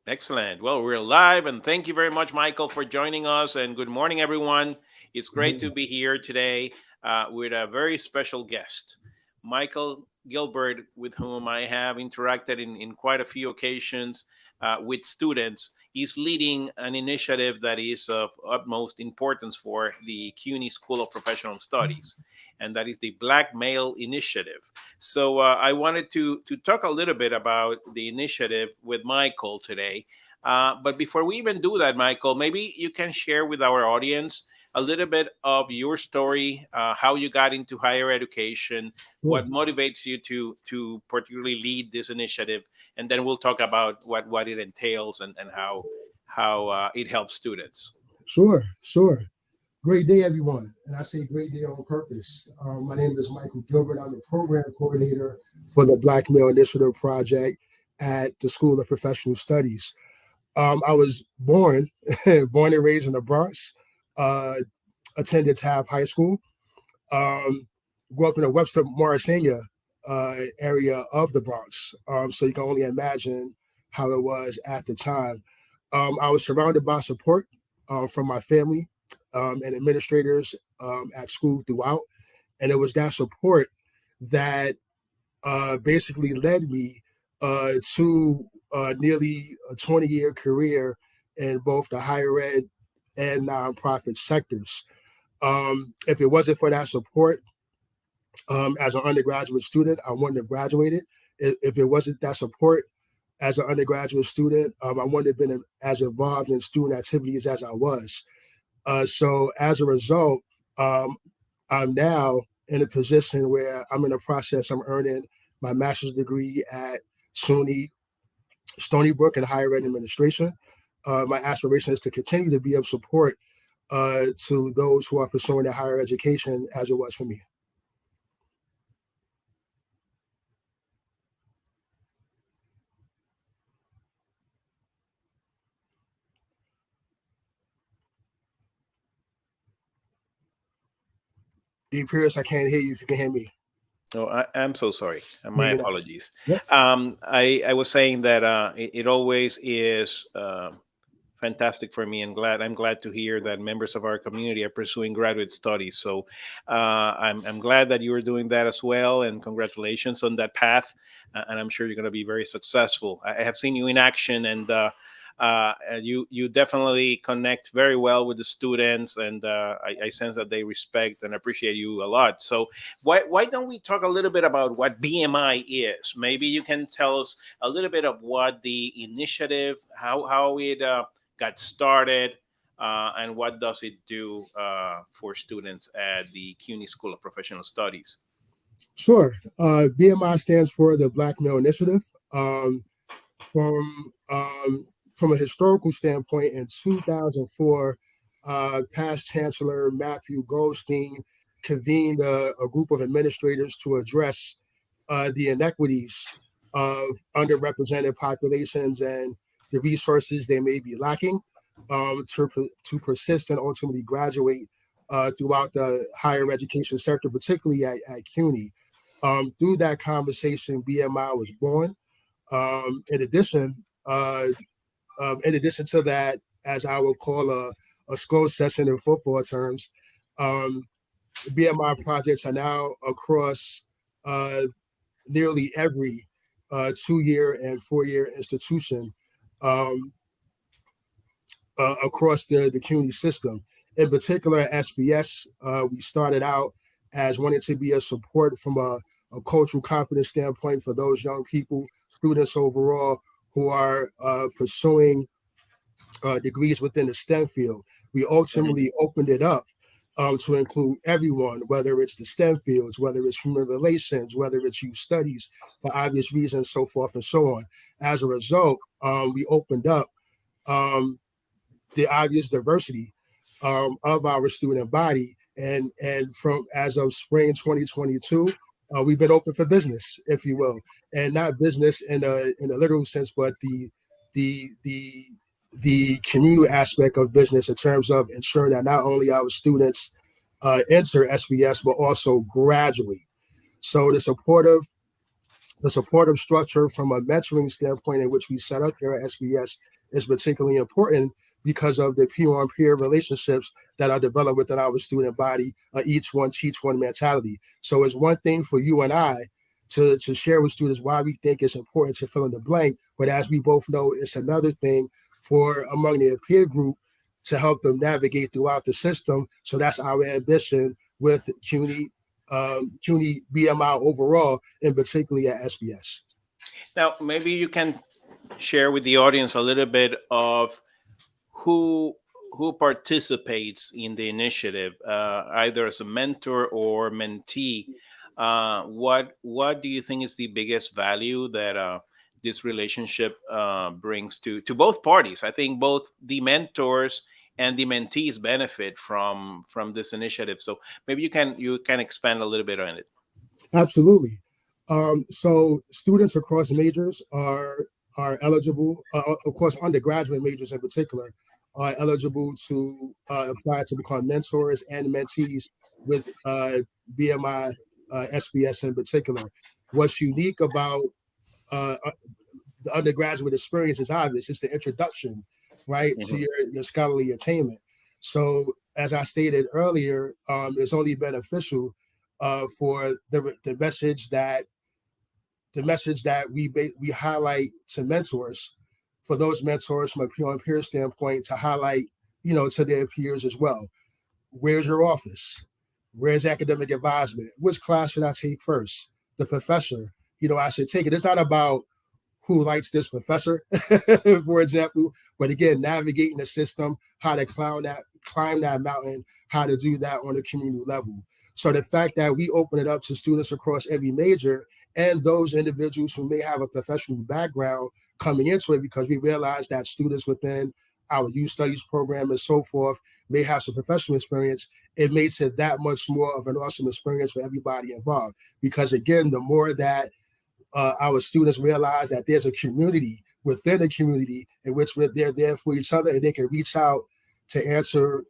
Excellent. Well, we're live, and thank you very much, Michael, for joining us. And good morning, everyone. It's great to be here today with a very special guest, Michael Gilbert, with whom I have interacted in quite a few occasions with students. He's leading an initiative that is of utmost importance for the CUNY School of Professional Studies, and that is the Black Male Initiative. So I wanted to talk a little bit about the initiative with Michael today. But before we even do that, Michael, maybe you can share with our audience a little bit of your story, how you got into higher education, Sure, what motivates you to particularly lead this initiative, and then we'll talk about what it entails and how it helps students. sure. Great day, everyone. And I say great day on purpose. My name is Michael Gilbert. I'm the program coordinator for the Black Male Initiative Project at the School of Professional Studies. I was born and raised in the Bronx, uh, attended Taft High School, um, grew up in the Webster, Morrisania area of the Bronx. So you can only imagine how it was at the time. I was surrounded by support from my family and administrators at school throughout. And it was that support that basically led me to nearly a 20-year career in both the higher ed and nonprofit sectors. If it wasn't for that support as an undergraduate student, I wouldn't have graduated. If it wasn't that support as an undergraduate student, I wouldn't have been as involved in student activities as I was. So as a result, um, I'm now in a position where I'm in the process. I'm earning my master's degree at SUNY Stony Brook in higher ed administration. My aspiration is to continue to be of support to those who are pursuing their higher education as it was for me. D. Pierce, I can't hear you if you can hear me. Oh, I'm so sorry. My Maybe not. apologies. Yep. I was saying that it always is fantastic for me, and I'm glad to hear that members of our community are pursuing graduate studies. So I'm glad that you are doing that as well, and congratulations on that path. And I'm sure you're going to be very successful. I have seen you in action, and you definitely connect very well with the students, and I sense that they respect and appreciate you a lot. So why don't we talk a little bit about what BMI is? Maybe you can tell us a little bit of what the initiative, how it got started, and what does it do for students at the CUNY School of Professional Studies. Sure. BMI stands for the Black Male Initiative. Um, from from a historical standpoint, in 2004, past Chancellor Matthew Goldstein convened a group of administrators to address the inequities of underrepresented populations and the resources they may be lacking to persist and ultimately graduate throughout the higher education sector, particularly at CUNY. Through that conversation, BMI was born. Um, in addition, uh, in addition to that, as I would call a school session in football terms, um, BMI projects are now across uh, nearly every 2-year and 4-year institution um, across the CUNY system. In particular, at SPS, we started out as wanting to be a support from a cultural competence standpoint for those young people, students overall, who are pursuing degrees within the STEM field. We Mhm. ultimately opened it up to include everyone, whether it's the STEM fields, whether it's human relations, whether it's youth studies, for obvious reasons, so forth and so on. As a result, we opened up um, the obvious diversity of our student body. And from as of spring 2022, we've been open for business, if you will, and not business in a literal sense, but the the the communal aspect of business in terms of ensuring that not only our students enter SBS but also graduate. So the supportive structure from a mentoring standpoint in which we set up here at SBS is particularly important because of the peer-on-peer relationships that are developed within our student body, each one teach one mentality. So it's one thing for you and I to share with students why we think it's important to fill in the blank, but as we both know, it's another thing for among their peer group to help them navigate throughout the system. So that's our ambition with CUNY BMI overall, and particularly at SPS. Now, maybe you can share with the audience a little bit of who who participates in the initiative, either as a mentor or mentee. What do you think is the biggest value that this relationship brings to both parties? I think both the mentors and the mentees benefit from this initiative. So maybe you can expand a little bit on it. Absolutely. So students across majors are eligible. Of course, undergraduate majors in particular are eligible to apply to become mentors and mentees with BMI SBS in particular. What's unique about uh, the undergraduate experience is obvious. It's the introduction, right, to Mhm. your scholarly attainment. So, as I stated earlier, it's only beneficial for the message that we highlight to mentors, for those mentors from a peer on peer standpoint to highlight, to their peers as well. Where's your office? Where's academic advisement? Which class should I take first? The professor, I should take it. It's not about who likes this professor, for example. But again, navigating the system, how to climb that mountain, how to do that on a community level. So the fact that we open it up to students across every major and those individuals who may have a professional background coming into it, because we realize that students within our youth studies program and so forth may have some professional experience, it makes it that much more of an awesome experience for everybody involved. Because again, the more that our students realize that there's a community within the community in which they're there for each other and they can reach out to answer,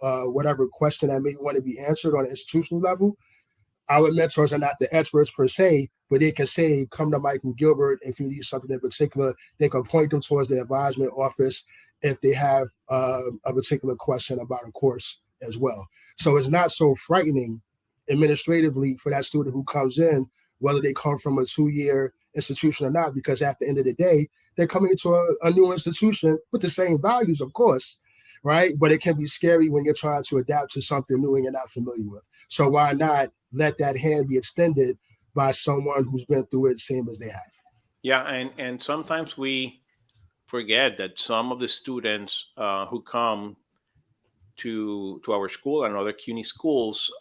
whatever question that may want to be answered on an institutional level. Our mentors are not the experts per se, but they can say, come to Michael Gilbert if you need something in particular. They can point them towards the advisement office if they have a particular question about a course as well. So it's not so frightening administratively for that student who comes in, whether they come from a 2-year institution or not, because at the end of the day, they're coming into a new institution with the same values, of course, right? But it can be scary when you're trying to adapt to something new and you're not familiar with. So why not let that hand be extended by someone who's been through it same as they have? Yeah, and sometimes we forget that some of the students who come to our school and other CUNY schools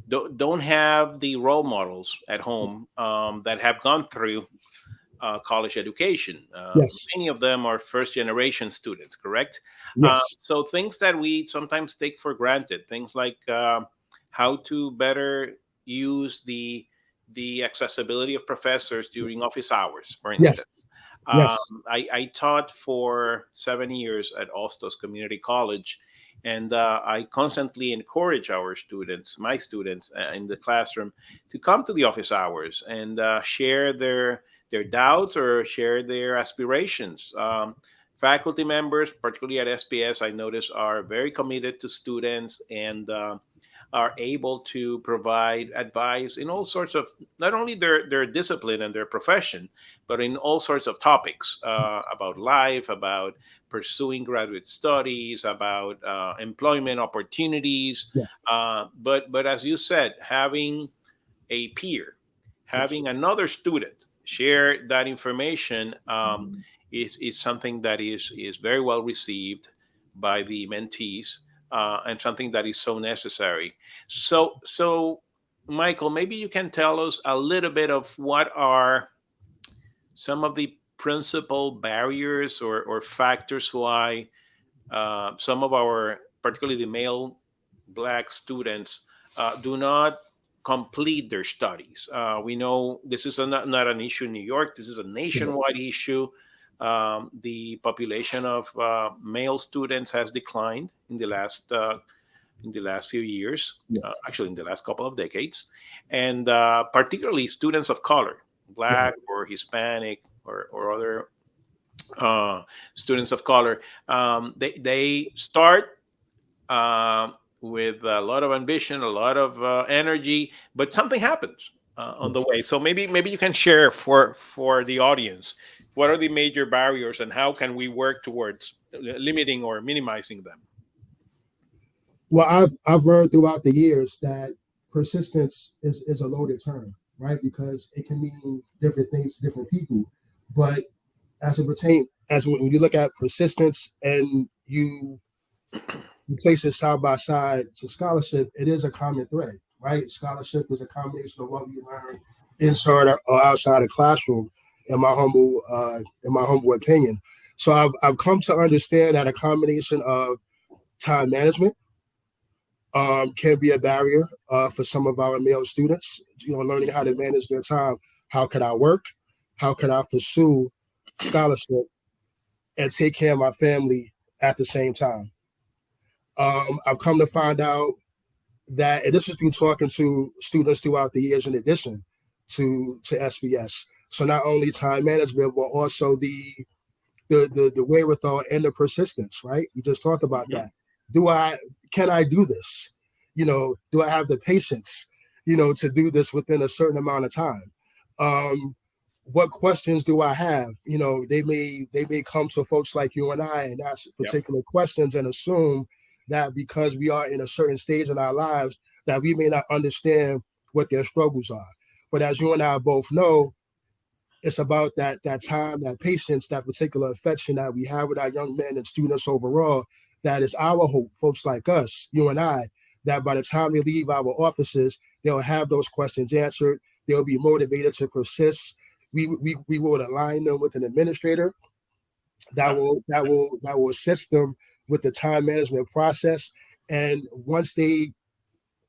don't have the role models at home that have gone through college education. Yes, Many of them are first generation students, correct? yes, So things that we sometimes take for granted, things like how to better use the accessibility of professors during office hours, for yes, instance. yes, I taught for 7 years at Ostos Community College, and I constantly encourage our students, my students in the classroom, to come to the office hours and share their doubts or share their aspirations. Faculty members, particularly at SPS, I notice are very committed to students and are able to provide advice in all sorts of, not only their discipline and their profession, but in all sorts of topics about life, about pursuing graduate studies, about employment opportunities. yes, But as you said, having a peer, yes, having another student share that information is something that is very well received by the mentees and something that is so necessary. So, Michael, maybe you can tell us a little bit of what are some of the principal barriers or factors why some of our, particularly the male black students, do not complete their studies. We know this is not an issue in New York. This is a sure, nationwide issue. The population of male students has declined in the last few years, yes, actually in the last couple of decades, and particularly students of color, right, black or Hispanic or other students of color. They start uh, with a lot of ambition, a lot of energy, but something happens on the Yes. way. So maybe you can share for the audience what are the major barriers and how can we work towards limiting or minimizing them. Well, I've learned throughout the years that persistence is a loaded term, right? Because it can mean different things to different people. But as it pertains, as when you look at persistence and you place it side by side to scholarship, it is a common thread, right? Scholarship is a combination of what we learn inside or outside the classroom, in my humble opinion. So I've come to understand that a combination of time management can be a barrier for some of our male students. Learning how to manage their time. How could I work? How could I pursue scholarship and take care of my family at the same time? I've come to find out that, and this is through talking to students throughout the years, in addition to SPS. So not only time management, but also the wherewithal and the persistence. Right? We just talked about Mhm. that. Do I can I do this? Do I have the patience? To do this within a certain amount of time. Um, what questions do I have? They may come to folks like you and I and ask Yep. particular questions and assume that because we are in a certain stage in our lives that we may not understand what their struggles are. But as you and I both know, it's about that time, that patience, that particular affection that we have with our young men and students overall. That is our hope, folks like us, you and I, that by the time they leave our offices, they'll have those questions answered. They'll be motivated to persist. We will align them with an administrator Yeah. that will assist them with the time management process. And once they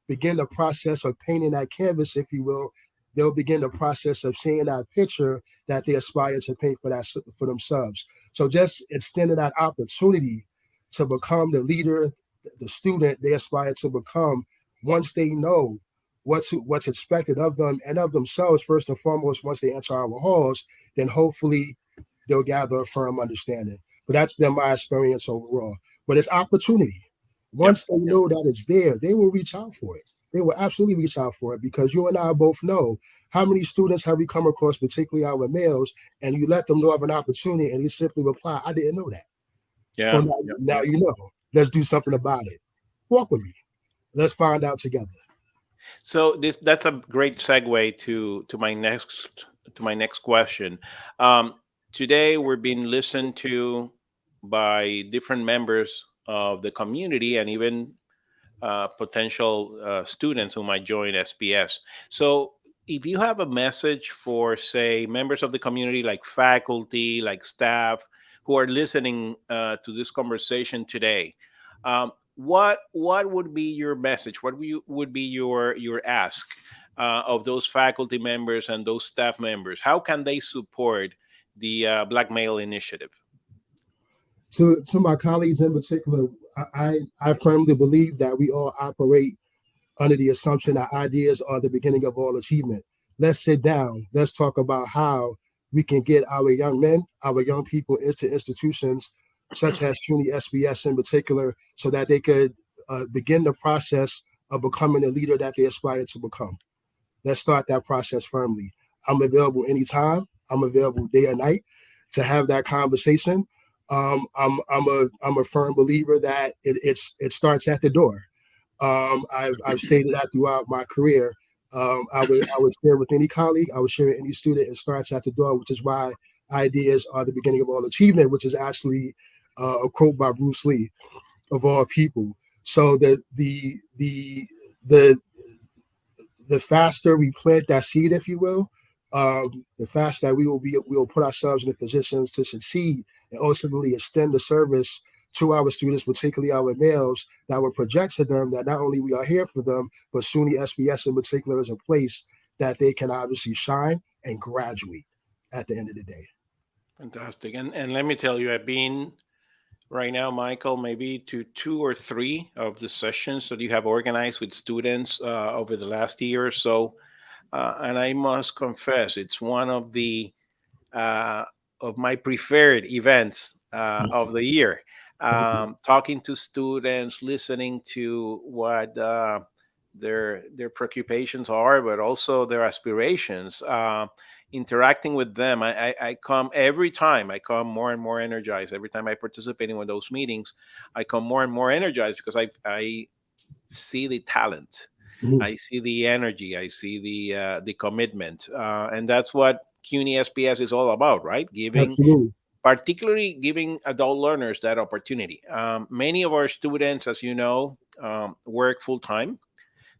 begin the process of painting that canvas, if you will, they'll begin the process of seeing that picture that they aspire to paint for themselves. So just extending that opportunity to become the leader, the student they aspire to become, once they know what's expected of them and of themselves, first and foremost, once they enter our halls, then hopefully they'll gather a firm understanding. But that's been my experience overall. But it's opportunity. Yep. Once they know that it's there, they will reach out for it. They will absolutely reach out for it, because you and I both know how many students have we come across, particularly our males, and you let them know of an opportunity and they simply reply, I didn't know that. Well, Yeah. now, Yep. now Yep. you know. Let's do something about it. Walk with me. Let's find out together. So that's a great segue to my next question. Um, Today we're being listened to by different members of the community and even potential students who might join SPS. So if you have a message for, say, members of the community, like faculty, like staff, who are listening to this conversation today, what would be your message? Would be your ask of those faculty members and those staff members? How can they support the Black Male Initiative? To my colleagues in particular, I firmly believe that we all operate under the assumption that ideas are the beginning of all achievement. Let's sit down. Let's talk about how we can get our young men, our young people into institutions such as CUNY SPS in particular, so that they could begin the process of becoming the leader that they aspire to become. Let's start that process firmly. I'm available anytime. I'm available day or night to have that conversation. I'm a firm believer that it starts at the door. I've stated that throughout my career. I would share with any colleague. I would share with any student. It starts at the door, which is why ideas are the beginning of all achievement, which is actually a quote by Bruce Lee, of all people. So the the faster we plant that seed, if you will, the faster that we will put ourselves in the positions to succeed and ultimately extend the service to our students, particularly our males, that will project to them that not only we are here for them, but SUNY SBS in particular is a place that they can obviously shine and graduate at the end of the day. Fantastic. And let me tell you, I've been right now, Michael, maybe to two or three of the sessions that you have organized with students over the last year or so. And I must confess, it's one uh, of my preferred events of the year. Thank you. Talking to students, listening to what their preoccupations are, but also their aspirations. Interacting with them, I come every time. I come more and more energized. Every time I participate in one of those meetings, I come more and more energized because I see the talent, Mhm. I see the energy, I see the commitment, and that's what CUNY SPS is all about, right? Giving, Absolutely. particularly giving adult learners that opportunity. Many of our students, as you know, work full time,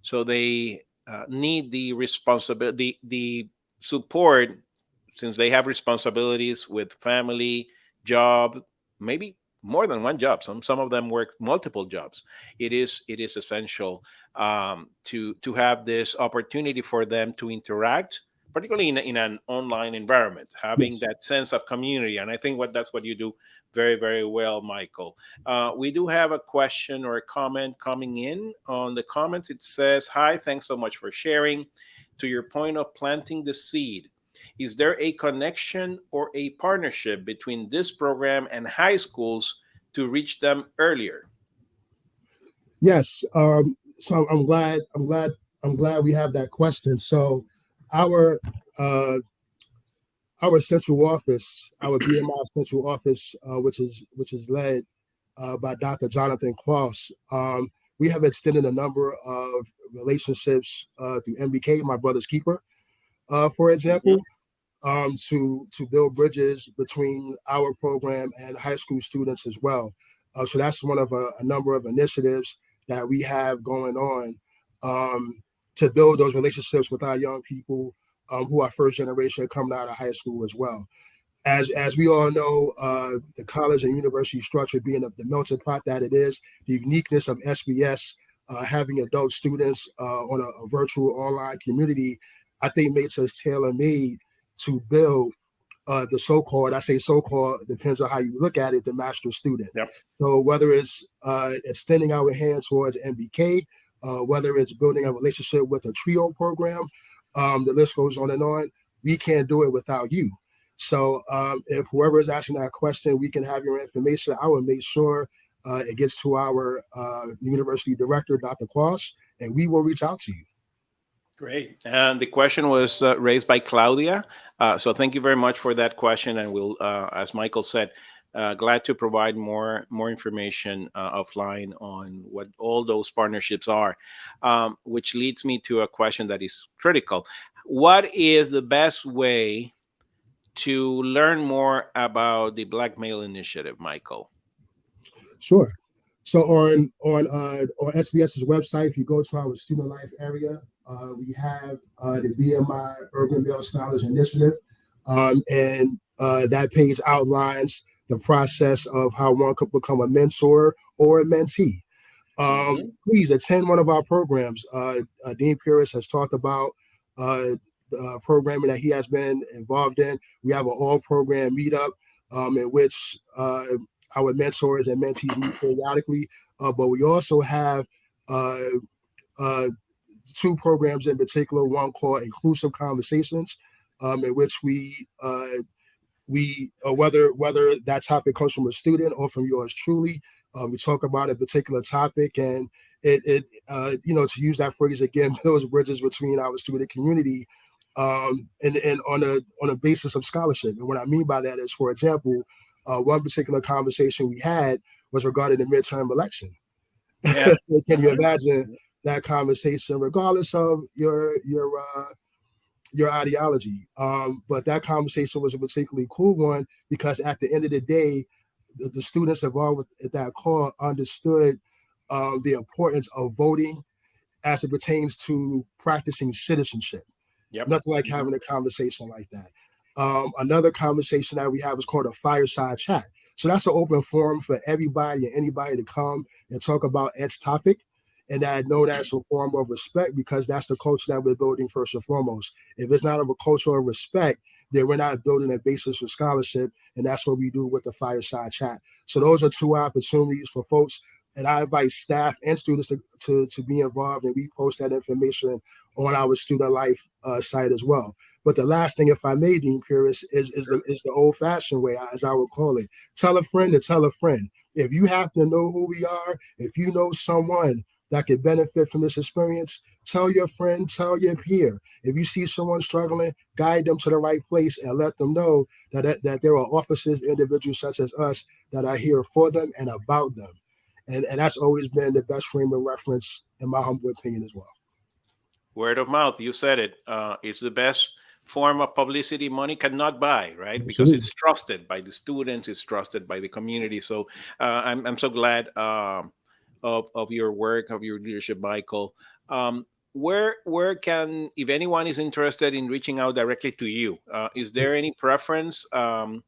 so they need the responsibility, the support, since they have responsibilities with family, job, maybe more than one job. Some of them work multiple jobs. It is essential to have this opportunity for them to interact, particularly in an online environment, having Yes. that sense of community. And I think that's what you do very, very well, Michael. We do have a question or a comment coming in on the comments. It says, "Hi, thanks so much for sharing. To your point of planting the seed, is there a connection or a partnership between this program and high schools to reach them earlier?" Yes. So I'm glad we have that question. So our uh, our central office, our BMI central office, which is led by Dr. Jonathan Cross, we have extended a number of relationships through MBK, my brother's keeper, for Mhm. example, to build bridges between our program and high school students as well. So that's one of a number of initiatives that we have going on to build those relationships with our young people who are first generation coming out of high school as well. As we all know, the college and university structure being the melting pot that it is, the uniqueness of SBS, having adult students on a virtual online community, I think makes us tailor made to build the so-called, I say so-called, depends on how you look at it, the master student. Yep. So whether it's extending our hand towards MBK, whether it's building a relationship with a trio program, the list goes on and on. We can't do it without you. So if whoever is asking that question, we can have your information. I will make sure it gets to our university director, Dr. Quash, and we will reach out to you. Great. And the question was raised by Claudia. So thank you very much for that question. And we'll, as Michael said, glad to provide more information offline on what all those partnerships are, which leads me to a question that is critical. What is the best way to learn more about the Black Male Initiative, Michael? Sure. So on SBS's website, if you go to our student life area, we have the BMI Urban Male Scholars Initiative, and that page outlines the process of how one could become a mentor or a mentee. Please attend one of our programs. Dean Pierce has talked about the programming that he has been involved in. We have an all-program meetup in which our mentors and mentees meet periodically. But we also have uh, uh, two programs in particular. One called Inclusive Conversations, in which we whether that topic comes from a student or from yours truly, we talk about a particular topic, and it to use that phrase again, builds bridges between our student community, and on a basis of scholarship. And what I mean by that is, for example, one particular conversation we had was regarding the midterm election. Yeah. Can you imagine that conversation, regardless of your ideology? But that conversation was a particularly cool one because at the end of the day, the students involved with that call understood the importance of voting as it pertains to practicing citizenship. Yep. Nothing like Mhm. having a conversation like that. Another conversation that we have is called a fireside chat. So that's an open forum for everybody and anybody to come and talk about X topic. And I know that's a form of respect because that's the culture that we're building first and foremost. If it's not of a culture of respect, then we're not building a basis for scholarship. And that's what we do with the fireside chat. So those are two opportunities for folks. And I invite staff and students to be involved, and we post that information on our student life site as well. But the last thing, if I may, Dean Purist, is the old-fashioned way, as I would call it. Tell a friend to tell a friend. If you happen to know who we are, if you know someone that could benefit from this experience, tell your friend, tell your peer. If you see someone struggling, guide them to the right place and let them know that there are officers, individuals such as us that are here for them and about them. And that's always been the best frame of reference, in my humble opinion, as well. Word of mouth, you said it. It's the best form of publicity money cannot buy, right? Because Absolutely. it's trusted by the students, it's trusted by the community. So I'm so glad of your work, of your leadership, Michael. Where can, if anyone is interested in reaching out directly to you, is there any preference how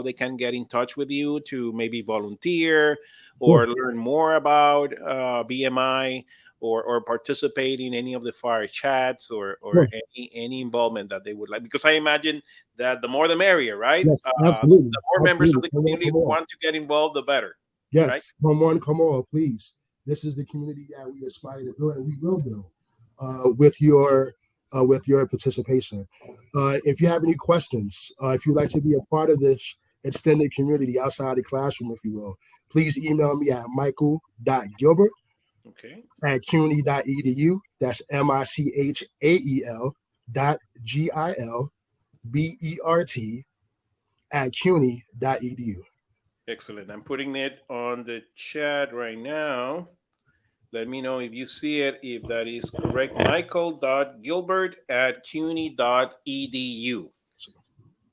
they can get in touch with you to maybe volunteer Sure. or learn more about BMI? Or participate in any of the fire chats or Sure. any involvement that they would like, because I imagine that the more the merrier, right? Yes, absolutely. The more members of Absolutely. the Come on, community come who on. want to get involved, the better, right? Yes, come on, please. This is the community that we aspire to build, and we will build with your participation. If you have any questions, if you'd like to be a part of this extended community outside the classroom, if you will, please email me at michael.gilbert Okay, at CUNY.edu. That's MICHAEL.GILBERT at CUNY.edu. excellent. I'm putting it on the chat right now. Let me know if you see it, if that is correct. Michael.Gilbert at CUNY.edu.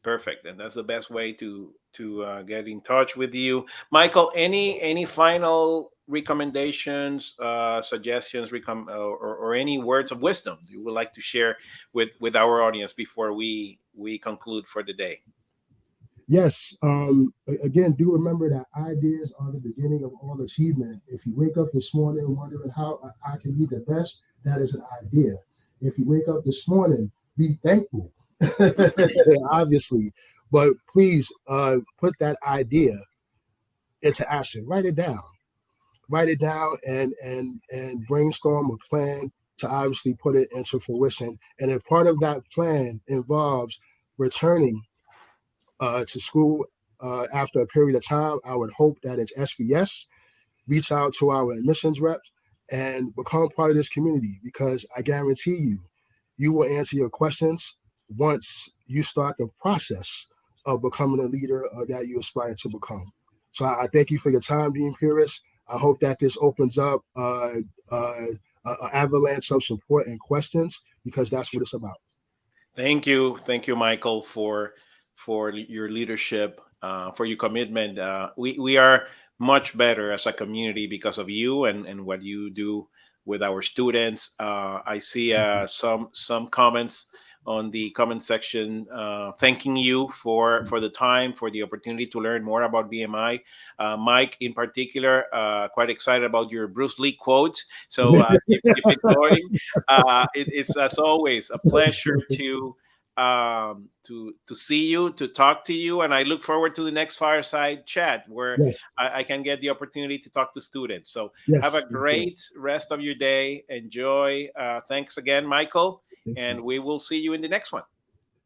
Perfect, and that's the best way to get in touch with you, Michael. Any final recommendations, suggestions, or any words of wisdom you would like to share with our audience before we conclude for the day? Yes. Again, do remember that ideas are the beginning of all achievement. If you wake up this morning wondering how I can be the best, that is an idea. If you wake up this morning, be thankful, obviously. But please put that idea into action. Write it down. Write it down and brainstorm a plan to obviously put it into fruition. And if part of that plan involves returning to school after a period of time, I would hope that it's SPS, reach out to our admissions reps, and become part of this community, because I guarantee you, you will answer your questions once you start the process of becoming a leader that you aspire to become. So I thank you for your time, Dean Purist. I hope that this opens up an avalanche of support and questions, because that's what it's about. Thank you, Michael, for your leadership, for your commitment. We are much better as a community because of you and what you do with our students. I see some comments on the comment section thanking you for the time, for the opportunity to learn more about BMI. Mike, in particular, quite excited about your Bruce Lee quote. So keep it going. It's as always a pleasure to see you, to talk to you, and I look forward to the next fireside chat where Yes, I can get the opportunity to talk to students. So have a yes, yes. great rest of your day. Enjoy. Thanks again, Michael, Thanks, and man. we will see you in the next one.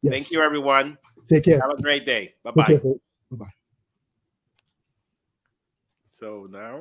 Thank Yes. you, everyone. Take care. Have a great day. Bye Take bye. care, folks. Bye bye. So now.